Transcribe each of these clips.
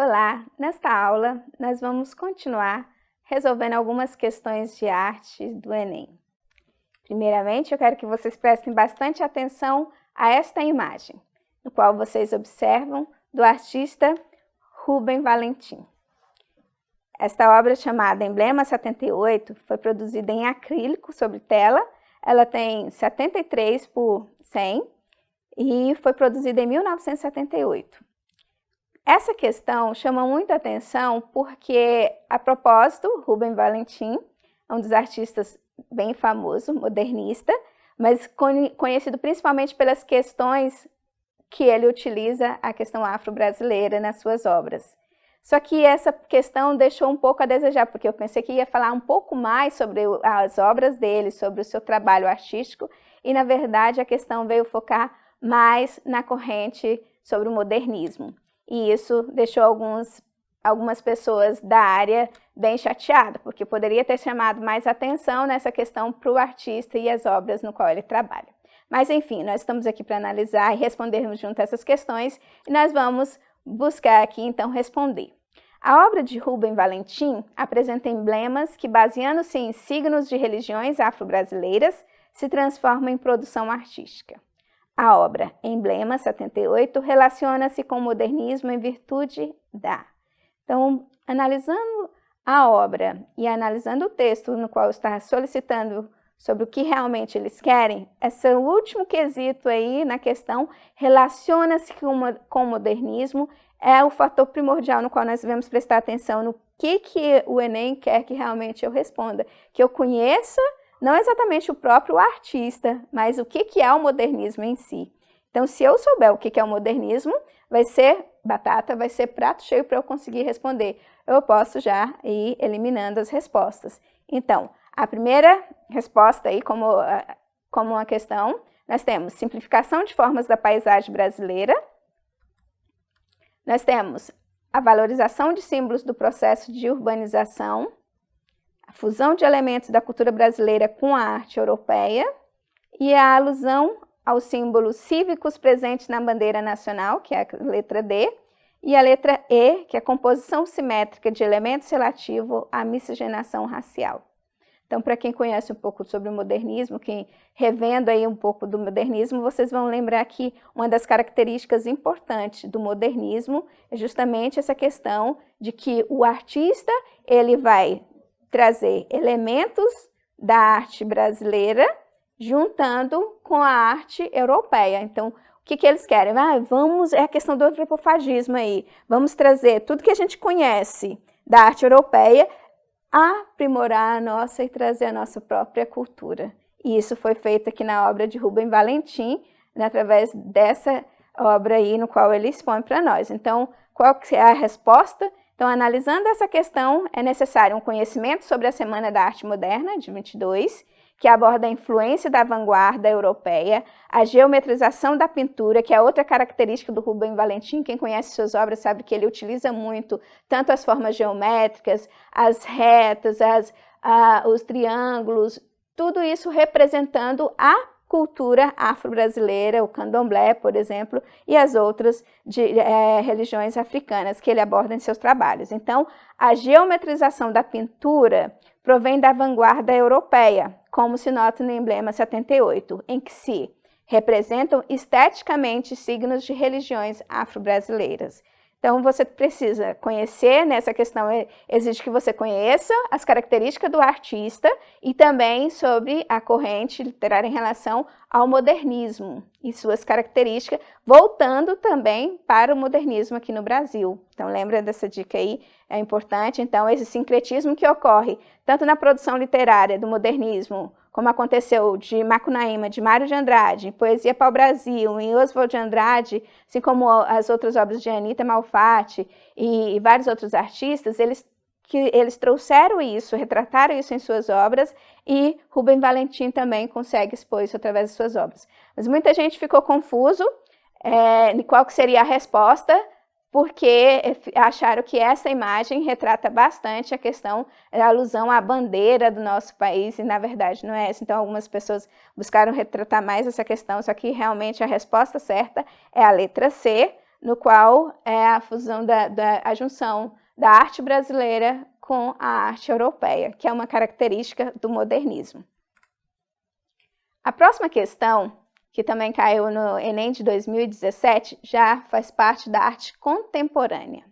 Olá! Nesta aula, nós vamos continuar resolvendo algumas questões de arte do Enem. Primeiramente, eu quero que vocês prestem bastante atenção a esta imagem, no qual vocês observam do artista Rubem Valentim. Esta obra, chamada Emblema 78, foi produzida em acrílico sobre tela. Ela tem 73 por 100 e foi produzida em 1978. Essa questão chama muita atenção porque, a propósito, Rubem Valentim é um dos artistas bem famoso, modernista, mas conhecido principalmente pelas questões que ele utiliza, a questão afro-brasileira nas suas obras. Só que essa questão deixou um pouco a desejar, porque eu pensei que ia falar um pouco mais sobre as obras dele, sobre o seu trabalho artístico, e na verdade a questão veio focar mais na corrente sobre o modernismo. E isso deixou algumas pessoas da área bem chateadas, porque poderia ter chamado mais atenção nessa questão para o artista e as obras no qual ele trabalha. Mas enfim, nós estamos aqui para analisar e respondermos junto a essas questões, e nós vamos buscar aqui então responder. A obra de Rubem Valentim apresenta emblemas que, baseando-se em signos de religiões afro-brasileiras, se transformam em produção artística. A obra Emblema 78 relaciona-se com o modernismo em virtude da... Então, analisando a obra e analisando o texto no qual está solicitando sobre o que realmente eles querem, esse último quesito aí na questão relaciona-se com o modernismo, é o fator primordial no qual nós devemos prestar atenção no que o Enem quer que realmente eu responda, que eu conheça não exatamente o próprio artista, mas o que é o modernismo em si. Então, se eu souber o que é o modernismo, vai ser batata, vai ser prato cheio para eu conseguir responder. Eu posso já ir eliminando as respostas. Então, a primeira resposta aí, como uma questão, nós temos simplificação de formas da paisagem brasileira. Nós temos a valorização de símbolos do processo de urbanização, a fusão de elementos da cultura brasileira com a arte europeia e a alusão aos símbolos cívicos presentes na bandeira nacional, que é a letra D, e a letra E, que é a composição simétrica de elementos relativo à miscigenação racial. Então, para quem conhece um pouco sobre o modernismo, quem revendo aí um pouco do modernismo, vocês vão lembrar que uma das características importantes do modernismo é justamente essa questão de que o artista, ele vai trazer elementos da arte brasileira juntando com a arte europeia. Então, o que eles querem? É a questão do antropofagismo aí. Vamos trazer tudo que a gente conhece da arte europeia, aprimorar a nossa e trazer a nossa própria cultura. E isso foi feito aqui na obra de Rubem Valentim, né, através dessa obra aí no qual ele expõe para nós. Então, qual que é a resposta? Então, analisando essa questão, é necessário um conhecimento sobre a Semana da Arte Moderna, de 22, que aborda a influência da vanguarda europeia, a geometrização da pintura, que é outra característica do Rubem Valentim. Quem conhece suas obras sabe que ele utiliza muito tanto as formas geométricas, as retas, os triângulos, tudo isso representando a cultura afro-brasileira, o candomblé, por exemplo, e as outras religiões africanas que ele aborda em seus trabalhos. Então, a geometrização da pintura provém da vanguarda europeia, como se nota no Emblema 78, em que se representam esteticamente signos de religiões afro-brasileiras. Então, você precisa conhecer, nessa questão exige que você conheça as características do artista e também sobre a corrente literária em relação ao modernismo e suas características, voltando também para o modernismo aqui no Brasil. Então, lembra dessa dica aí, é importante. Então, esse sincretismo que ocorre tanto na produção literária do modernismo, como aconteceu de Macunaíma, de Mário de Andrade, Poesia para o Brasil, em Oswald de Andrade, assim como as outras obras de Anita Malfatti e vários outros artistas, eles trouxeram isso, retrataram isso em suas obras, e Rubem Valentim também consegue expor isso através de suas obras. Mas muita gente ficou confuso em qual que seria a resposta, porque acharam que essa imagem retrata bastante a questão da alusão à bandeira do nosso país, e na verdade não é essa. Então, algumas pessoas buscaram retratar mais essa questão, só que realmente a resposta certa é a letra C, no qual é a fusão a junção da arte brasileira com a arte europeia, que é uma característica do modernismo. A próxima questão, que também caiu no Enem de 2017, já faz parte da arte contemporânea.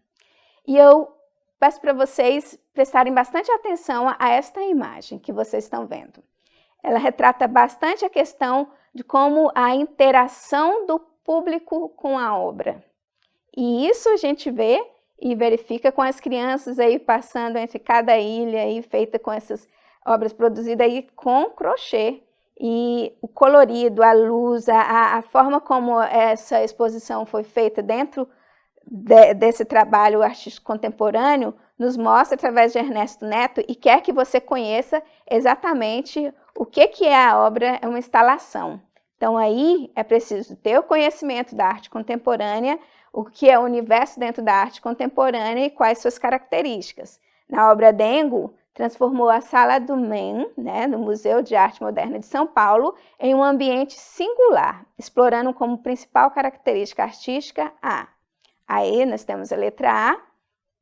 E eu peço para vocês prestarem bastante atenção a esta imagem que vocês estão vendo. Ela retrata bastante a questão de como a interação do público com a obra. E isso a gente vê e verifica com as crianças aí passando entre cada ilha aí, feita com essas obras produzidas aí com crochê. E o colorido, a luz, a forma como essa exposição foi feita dentro desse trabalho artístico contemporâneo nos mostra através de Ernesto Neto e quer que você conheça exatamente o que é a obra, é uma instalação. Então aí é preciso ter o conhecimento da arte contemporânea, o que é o universo dentro da arte contemporânea e quais suas características. Na obra Dengo, transformou a Sala do MEM, no Museu de Arte Moderna de São Paulo, em um ambiente singular, explorando como principal característica artística a. Aí nós temos a letra A,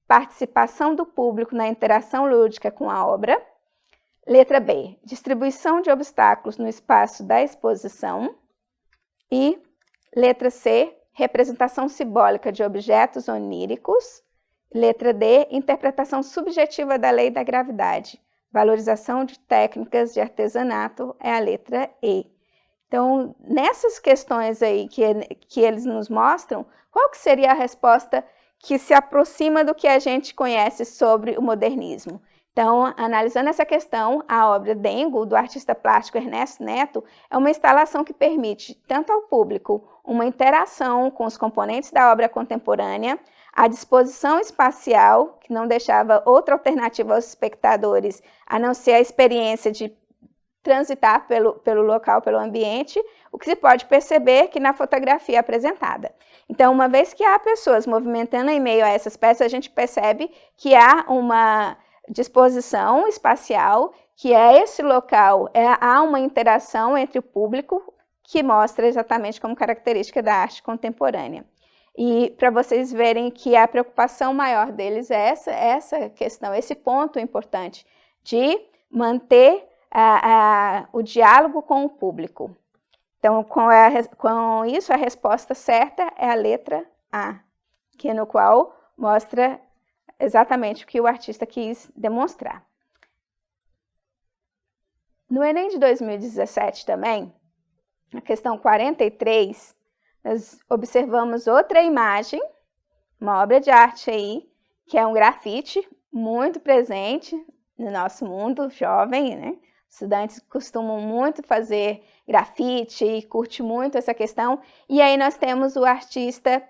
participação do público na interação lúdica com a obra. Letra B, distribuição de obstáculos no espaço da exposição. E letra C, representação simbólica de objetos oníricos. Letra D, interpretação subjetiva da lei da gravidade. Valorização de técnicas de artesanato é a letra E. Então, nessas questões aí que eles nos mostram, qual que seria a resposta que se aproxima do que a gente conhece sobre o modernismo? Então, analisando essa questão, a obra Dengo, do artista plástico Ernesto Neto, é uma instalação que permite tanto ao público uma interação com os componentes da obra contemporânea, a disposição espacial, que não deixava outra alternativa aos espectadores, a não ser a experiência de transitar pelo local, pelo ambiente, o que se pode perceber que na fotografia apresentada. Então, uma vez que há pessoas movimentando em meio a essas peças, a gente percebe que há uma disposição espacial, que é esse local, há uma interação entre o público que mostra exatamente como característica da arte contemporânea. E para vocês verem que a preocupação maior deles é essa questão, esse ponto importante de manter o diálogo com o público. Então, com isso, a resposta certa é a letra A, que no qual mostra exatamente o que o artista quis demonstrar. No Enem de 2017 também, na questão 43, nós observamos outra imagem, uma obra de arte aí, que é um grafite muito presente no nosso mundo jovem, né? Estudantes costumam muito fazer grafite e curte muito essa questão. E aí nós temos o artista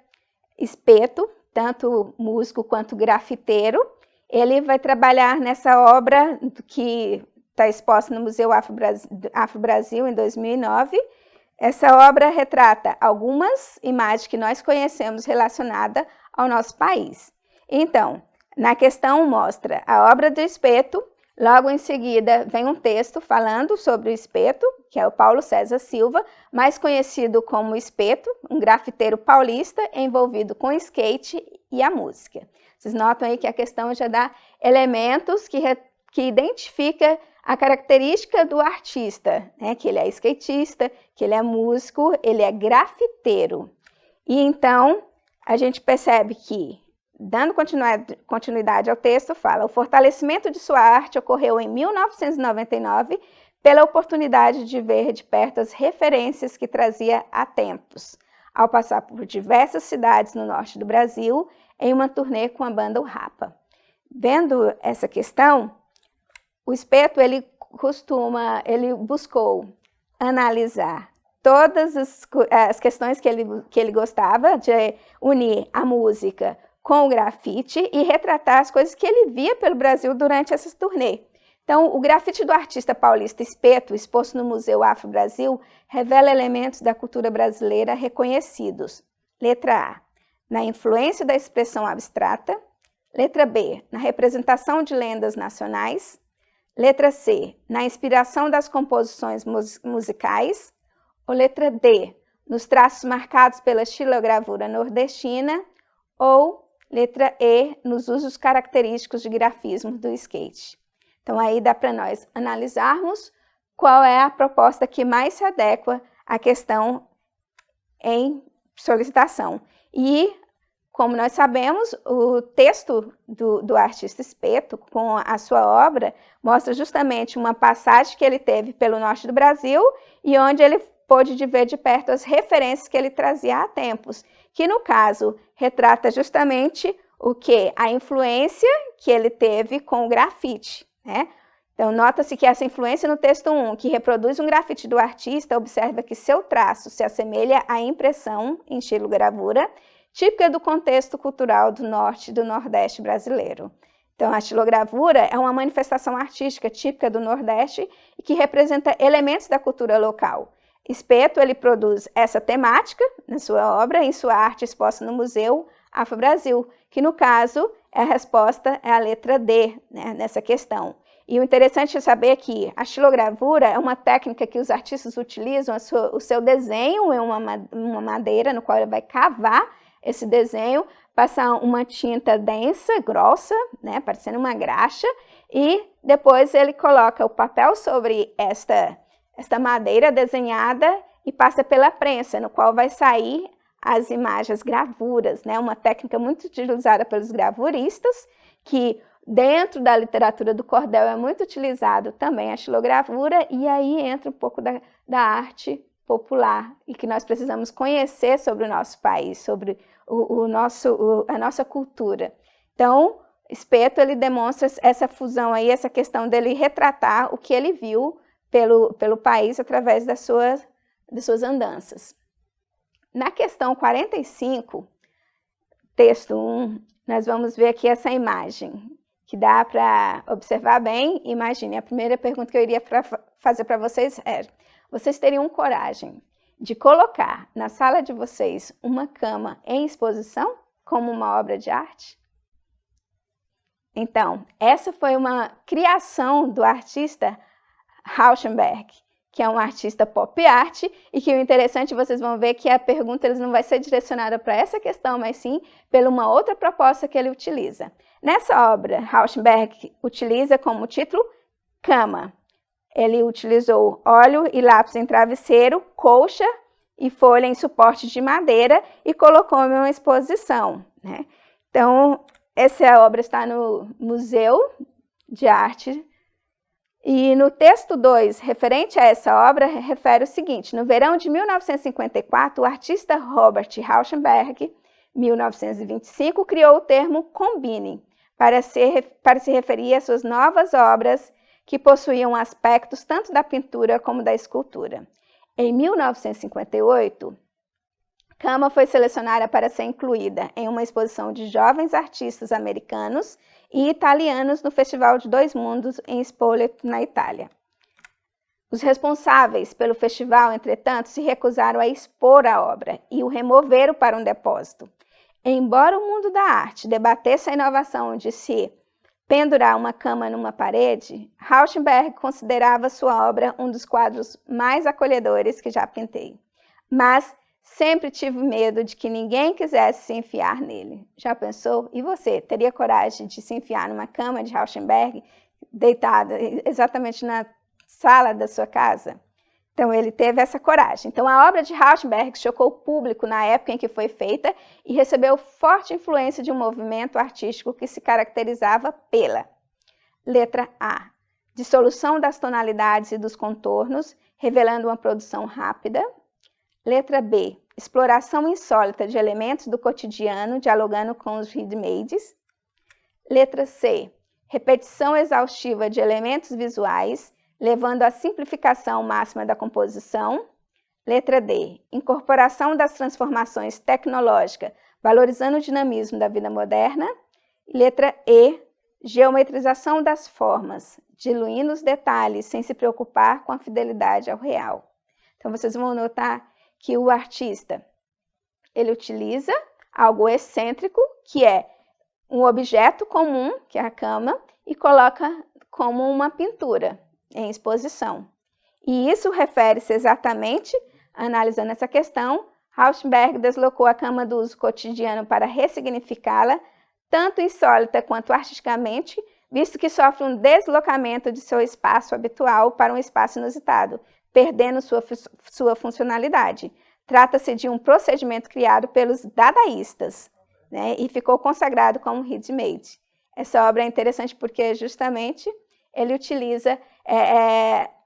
Espeto, tanto músico quanto grafiteiro. Ele vai trabalhar nessa obra que está exposta no Museu Afro Brasil em 2009. Essa obra retrata algumas imagens que nós conhecemos relacionadas ao nosso país. Então, na questão mostra a obra do Espeto. Logo em seguida vem um texto falando sobre o Espeto, que é o Paulo César Silva, mais conhecido como Espeto, um grafiteiro paulista envolvido com skate e a música. Vocês notam aí que a questão já dá elementos que identifica a característica do artista, né? Que ele é skatista, que ele é músico, ele é grafiteiro. E então a gente percebe que, dando continuidade ao texto, fala: o fortalecimento de sua arte ocorreu em 1999 pela oportunidade de ver de perto as referências que trazia há tempos, ao passar por diversas cidades no norte do Brasil, em uma turnê com a banda O Rapa. Vendo essa questão, o Espeto ele buscou analisar todas as questões que ele gostava de unir a música com o grafite e retratar as coisas que ele via pelo Brasil durante essa turnê. Então, o grafite do artista paulista Espeto, exposto no Museu Afro Brasil, revela elementos da cultura brasileira reconhecidos. Letra A, na influência da expressão abstrata. Letra B, na representação de lendas nacionais. Letra C, na inspiração das composições musicais. Ou letra D, nos traços marcados pela xilogravura nordestina, ou letra E, nos usos característicos de grafismo do skate. Então aí dá para nós analisarmos qual é a proposta que mais se adequa à questão em solicitação. E, como nós sabemos, o texto do artista Espeto, com a sua obra, mostra justamente uma passagem que ele teve pelo norte do Brasil e onde ele pôde ver de perto as referências que ele trazia há tempos, que no caso retrata justamente o que? A influência que ele teve com o grafite, né? Então, nota-se que essa influência no texto 1, que reproduz um grafite do artista, observa que seu traço se assemelha à impressão em xilogravura, típica do contexto cultural do norte e do nordeste brasileiro. Então, a xilogravura é uma manifestação artística típica do nordeste e que representa elementos da cultura local. Espeto, ele produz essa temática na sua obra, em sua arte exposta no Museu Afro-Brasil, que no caso, a resposta é a letra D, né, nessa questão. E o interessante é saber que a xilogravura é uma técnica que os artistas utilizam o seu desenho em uma madeira, no qual ele vai cavar esse desenho, passar uma tinta densa, grossa, né, parecendo uma graxa, e depois ele coloca o papel sobre esta madeira desenhada e passa pela prensa, no qual vai sair as imagens, gravuras, né, uma técnica muito utilizada pelos gravuristas, que dentro da literatura do cordel é muito utilizado também a xilogravura, e aí entra um pouco da arte popular, e que nós precisamos conhecer sobre o nosso país, sobre a nossa cultura. Então, Espeto, ele demonstra essa fusão aí, essa questão dele retratar o que ele viu pelo país através das suas andanças. Na questão 45, texto 1, nós vamos ver aqui essa imagem, que dá para observar bem. Imagine, a primeira pergunta que eu iria fazer para vocês é: vocês teriam coragem de colocar na sala de vocês uma cama em exposição como uma obra de arte? Então, essa foi uma criação do artista Rauschenberg, que é um artista pop art, e que o interessante, vocês vão ver que a pergunta não vai ser direcionada para essa questão, mas sim pela uma outra proposta que ele utiliza. Nessa obra, Rauschenberg utiliza como título cama. Ele utilizou óleo e lápis em travesseiro, colcha e folha em suporte de madeira e colocou em uma exposição, né? Então, essa obra está no Museu de Arte. E no texto 2, referente a essa obra, refere o seguinte: no verão de 1954, o artista Robert Rauschenberg, 1925, criou o termo combine, para se referir às suas novas obras que possuíam aspectos tanto da pintura como da escultura. Em 1958, Cama foi selecionada para ser incluída em uma exposição de jovens artistas americanos e italianos no Festival de Dois Mundos em Spoleto, na Itália. Os responsáveis pelo festival, entretanto, se recusaram a expor a obra e o removeram para um depósito. Embora o mundo da arte debatesse a inovação de se pendurar uma cama numa parede, Rauschenberg considerava sua obra um dos quadros mais acolhedores que já pintei. Mas sempre tive medo de que ninguém quisesse se enfiar nele. Já pensou? E você, teria coragem de se enfiar numa cama de Rauschenberg, deitada exatamente na sala da sua casa? Então, ele teve essa coragem. Então, a obra de Rauschenberg chocou o público na época em que foi feita e recebeu forte influência de um movimento artístico que se caracterizava pela letra A, dissolução das tonalidades e dos contornos, revelando uma produção rápida. Letra B, exploração insólita de elementos do cotidiano, dialogando com os ready-mades. Letra C, repetição exaustiva de elementos visuais, levando à simplificação máxima da composição. Letra D, incorporação das transformações tecnológicas, valorizando o dinamismo da vida moderna. Letra E, geometrização das formas, diluindo os detalhes sem se preocupar com a fidelidade ao real. Então, vocês vão notar que o artista, ele utiliza algo excêntrico, que é um objeto comum, que é a cama, e coloca como uma pintura em exposição. E isso refere-se exatamente Analisando essa questão, Rauschenberg deslocou a cama do uso cotidiano para ressignificá-la, tanto insólita quanto artisticamente, visto que sofre um deslocamento de seu espaço habitual para um espaço inusitado, perdendo sua funcionalidade. Trata-se de um procedimento criado pelos dadaístas, né, e ficou consagrado como ready-made. Essa obra é interessante porque justamente ele utiliza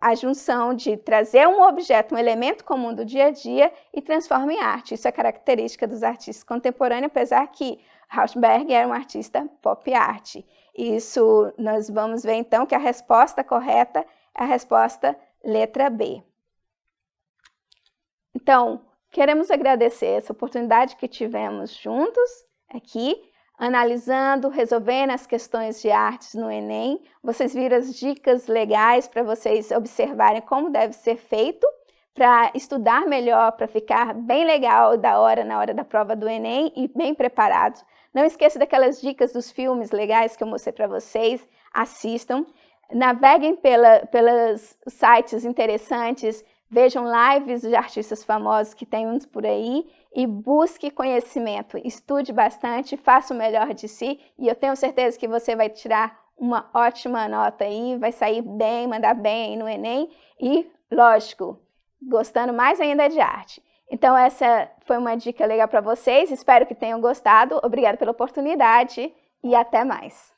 a junção de trazer um objeto, um elemento comum do dia a dia e transforma em arte. Isso é característica dos artistas contemporâneos, apesar que Rauschenberg era um artista pop art. Isso nós vamos ver então que a resposta correta é a resposta letra B. Então, queremos agradecer essa oportunidade que tivemos juntos aqui, analisando, resolvendo as questões de artes no Enem. Vocês viram as dicas legais para vocês observarem como deve ser feito para estudar melhor, para ficar bem legal na hora da prova do Enem e bem preparados. Não esqueça daquelas dicas dos filmes legais que eu mostrei para vocês, assistam. Naveguem pelos sites interessantes, vejam lives de artistas famosos que tem uns por aí e busque conhecimento, estude bastante, faça o melhor de si e eu tenho certeza que você vai tirar uma ótima nota aí, vai sair bem, mandar bem aí no Enem e, lógico, gostando mais ainda de arte. Então essa foi uma dica legal para vocês, espero que tenham gostado, obrigada pela oportunidade e até mais.